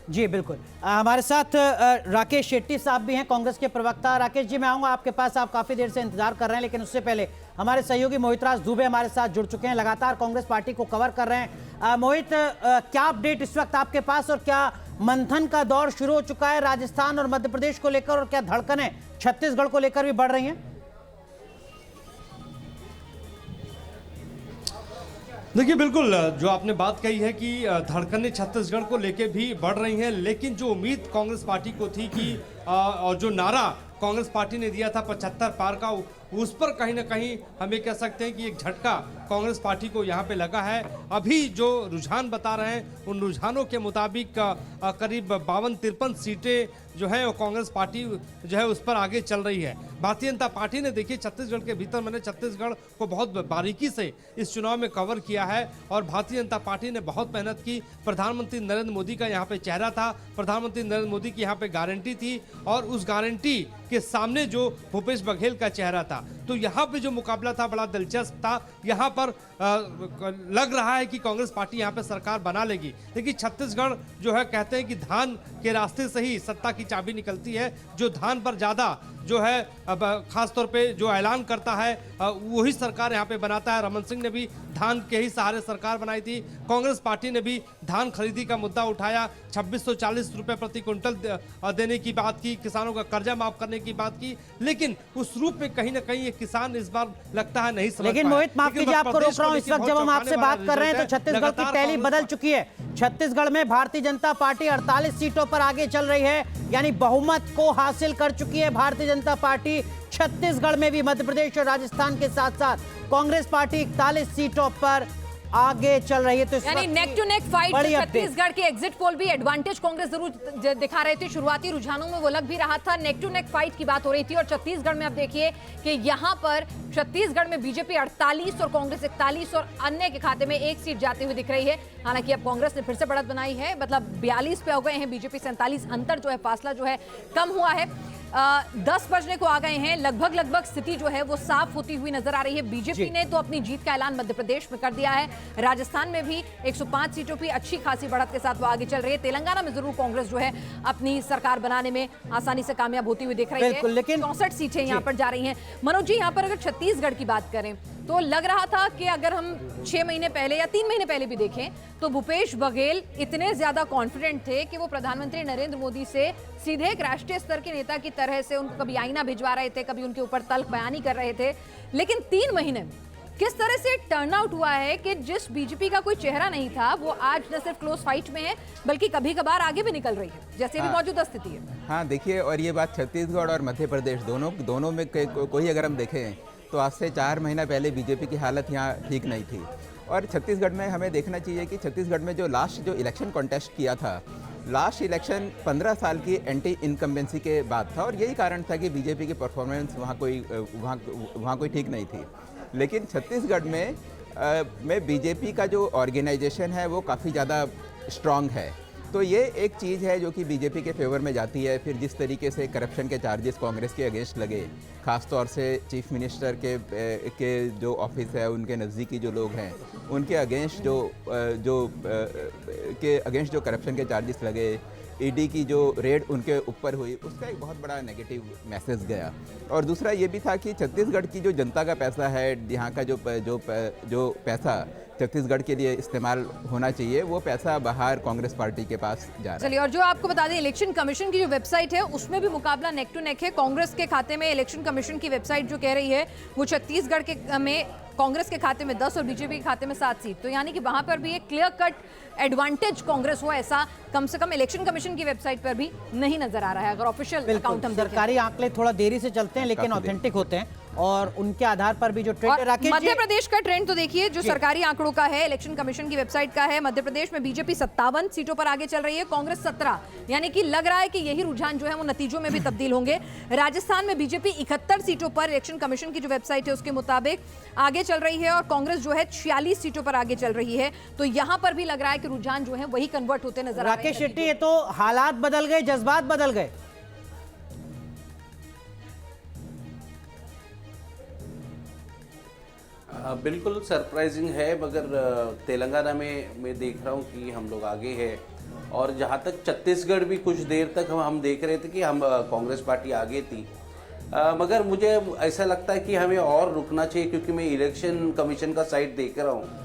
जी बिल्कुल। हमारे साथ राकेश शेट्टी साहब भी हैं, कांग्रेस के प्रवक्ता। राकेश जी, मैं आऊंगा आपके पास, आप काफी देर से इंतजार कर रहे हैं, लेकिन उससे पहले हमारे सहयोगी मोहितराज दुबे हमारे साथ जुड़ चुके हैं, लगातार कांग्रेस पार्टी को कवर कर रहे हैं। मोहित, क्या अपडेट इस वक्त आपके पास, और क्या मंथन का दौर शुरू हो चुका है राजस्थान और मध्य प्रदेश को लेकर, और क्या धड़कनें छत्तीसगढ़ को लेकर भी बढ़ रही हैं? देखिए, बिल्कुल जो आपने बात कही है कि धड़कनें छत्तीसगढ़ को लेके भी बढ़ रही हैं, लेकिन जो उम्मीद कांग्रेस पार्टी को थी कि और जो नारा कांग्रेस पार्टी ने दिया था 75 पार का, उस पर कहीं ना कहीं हम ये कह सकते हैं कि एक झटका कांग्रेस पार्टी को यहाँ पे लगा है। अभी जो रुझान बता रहे हैं, उन रुझानों के मुताबिक करीब 52-53 सीटें जो है वो कांग्रेस पार्टी जो है उस पर आगे चल रही है। भारतीय जनता पार्टी ने, देखिए, छत्तीसगढ़ के भीतर, मैंने छत्तीसगढ़ को बहुत बारीकी से इस चुनाव में कवर किया है, और भारतीय जनता पार्टी ने बहुत मेहनत की। प्रधानमंत्री नरेंद्र मोदी का यहाँ पे चेहरा था, प्रधानमंत्री नरेंद्र मोदी की यहाँ पे गारंटी थी, और उस गारंटी के सामने जो भूपेश बघेल का चेहरा था, तो यहाँ पे जो मुकाबला था बड़ा दिलचस्प था। यहाँ पर लग रहा है कि कांग्रेस पार्टी यहाँ पे सरकार बना लेगी। लेकिन छत्तीसगढ़ जो है, कहते हैं कि धान के रास्ते से ही सत्ता की चाबी निकलती है। जो धान पर ज्यादा जो है अब खास तौर पे जो ऐलान करता है वही सरकार यहाँ पे बनाता है। रमन सिंह ने भी धान के ही सहारे सरकार बनाई थी। कांग्रेस पार्टी ने भी धान खरीदी का मुद्दा उठाया, 2640 रुपए प्रति क्विंटल देने की बात की, किसानों का कर्जा माफ करने की बात की, लेकिन उस रूप में कहीं ना कहीं ये किसान इस बार लगता है नहीं समझ। लेकिन मोहित, माफ कीजिए, आपको रोक रहा हूं। इस वक्त जब हम आपसे बात कर रहे हैं तो छत्तीसगढ़ की टैली बदल चुकी है। छत्तीसगढ़ में भारतीय जनता पार्टी 48 सीटों पर आगे चल रही है, यानी बहुमत को हासिल कर चुकी है भारतीय जनता पार्टी छत्तीसगढ़ में भी। मध्य प्रदेश और राजस्थान के साथ साथ कांग्रेस पार्टी 41 सीटों पर आगे चल रही है। तो यानी neck to neck fight Chhattisgarh के एग्जिट पोल भी एडवांटेज कांग्रेस जरूर दिखा रहे थे। शुरुआती रुझानों में वो लग भी रहा था, नेक टू नेक फाइट की बात हो रही थी। और छत्तीसगढ़ में अब देखिए कि यहाँ पर छत्तीसगढ़ में बीजेपी 48 और कांग्रेस 41 और अन्य के खाते में 1 सीट जाती हुई दिख रही है। हालांकि अब कांग्रेस ने फिर से बढ़त बनाई है, मतलब 42 पे हो गए हैं, बीजेपी 47। अंतर जो है, फासला जो है कम हुआ है। 10 बजने को आ गए हैं, लगभग स्थिति जो है वो साफ होती हुई नजर आ रही है। बीजेपी ने तो अपनी जीत का ऐलान मध्य प्रदेश में कर दिया है। राजस्थान में भी 105 सीटों की अच्छी खासी बढ़त के साथ वो आगे चल रही है। तेलंगाना में जरूर कांग्रेस जो है अपनी सरकार बनाने में आसानी से कामयाब होती हुई दिख रही है। लेकिन 64 सीटें यहाँ पर जा रही हैं। मनोज जी, यहाँ पर अगर छत्तीसगढ़ की बात करें तो लग रहा था कि अगर हम 6 महीने पहले या 3 महीने पहले भी देखें तो भूपेश बघेल इतने ज्यादा कॉन्फिडेंट थे कि वो प्रधानमंत्री नरेंद्र मोदी से सीधे एक राष्ट्रीय स्तर के नेता की तरह से उनको कभी आईना भिजवा रहे थे, कभी उनके ऊपर तल्ख बयानी कर रहे थे। लेकिन 3 महीने में किस तरह से टर्नआउट हुआ है कि जिस बीजेपी का कोई चेहरा नहीं था, वो आज न सिर्फ क्लोज फाइट में है बल्कि कभी कभार आगे भी निकल रही है, जैसे भी मौजूदा स्थिति है। हाँ, देखिए, और ये बात छत्तीसगढ़ और मध्य प्रदेश दोनों में कोई अगर हम देखें तो आज से 4 महीना पहले बीजेपी की हालत यहाँ ठीक नहीं थी। और छत्तीसगढ़ में हमें देखना चाहिए कि छत्तीसगढ़ में जो इलेक्शन कॉन्टेस्ट किया था, लास्ट इलेक्शन 15 साल की एंटी इनकम्बेंसी के बाद था, और यही कारण था कि बीजेपी की परफॉर्मेंस वहाँ कोई ठीक नहीं थी। लेकिन छत्तीसगढ़ में बीजेपी का जो ऑर्गेनाइजेशन है वो काफ़ी ज़्यादा स्ट्रांग है, तो ये एक चीज़ है जो कि बीजेपी के फेवर में जाती है। फिर जिस तरीके से करप्शन के चार्जेस कांग्रेस के अगेंस्ट लगे, खास तौर से चीफ मिनिस्टर के जो ऑफिस है, उनके नज़दीकी जो लोग हैं, उनके अगेंस्ट जो करप्शन के चार्जेस लगे, ईडी की जो रेड उनके ऊपर हुई, उसका एक बहुत बड़ा नेगेटिव मैसेज गया। और दूसरा ये भी था कि छत्तीसगढ़ की जो जनता का पैसा है, यहाँ का जो पैसा छत्तीसगढ़ के लिए इस्तेमाल होना चाहिए, वो पैसा बाहर कांग्रेस पार्टी के पास जा रहा है। चलिए, और जो आपको बता दें, इलेक्शन कमीशन की जो वेबसाइट है उसमें भी मुकाबला नेक टू नेक है। कांग्रेस के खाते में इलेक्शन कमीशन की वेबसाइट जो कह रही है वो छत्तीसगढ़ के में कांग्रेस के खाते में 10 और बीजेपी के खाते में 7 सीट, तो यानी कि वहां पर भी एक क्लियर कट एडवांटेज कांग्रेस हो, ऐसा कम से कम इलेक्शन कमिशन की वेबसाइट पर भी नहीं नजर आ रहा है। अगर ऑफिशियल अकाउंट हम सरकारी आंकड़े थोड़ा देरी से चलते हैं लेकिन ऑथेंटिक होते हैं, और उनके आधार पर भी जो ट्रेंड है। मध्य प्रदेश का ट्रेंड तो देखिए, जो सरकारी आंकड़ों का है, इलेक्शन कमीशन की वेबसाइट का है, मध्य प्रदेश में बीजेपी 57 सीटों पर आगे चल रही है, कांग्रेस 17, यानी कि लग रहा है कि यही रुझान जो है वो नतीजों में भी तब्दील होंगे। राजस्थान में बीजेपी 71 सीटों पर इलेक्शन कमीशन की जो वेबसाइट है उसके मुताबिक आगे चल रही है, और कांग्रेस जो है 46 सीटों पर आगे चल रही है। तो यहां पर भी लग रहा है कि रुझान जो है वही कन्वर्ट होते नजर आ रहे हैं। राकेश शेट्टी, ये तो हालात बदल गए, जज्बात बदल गए। बिल्कुल सरप्राइजिंग है, मगर तेलंगाना में मैं देख रहा हूँ कि हम लोग आगे हैं, और जहाँ तक छत्तीसगढ़ भी कुछ देर तक हम देख रहे थे कि हम कांग्रेस पार्टी आगे थी, मगर मुझे ऐसा लगता है कि हमें और रुकना चाहिए, क्योंकि मैं इलेक्शन कमीशन का साइट देख रहा हूँ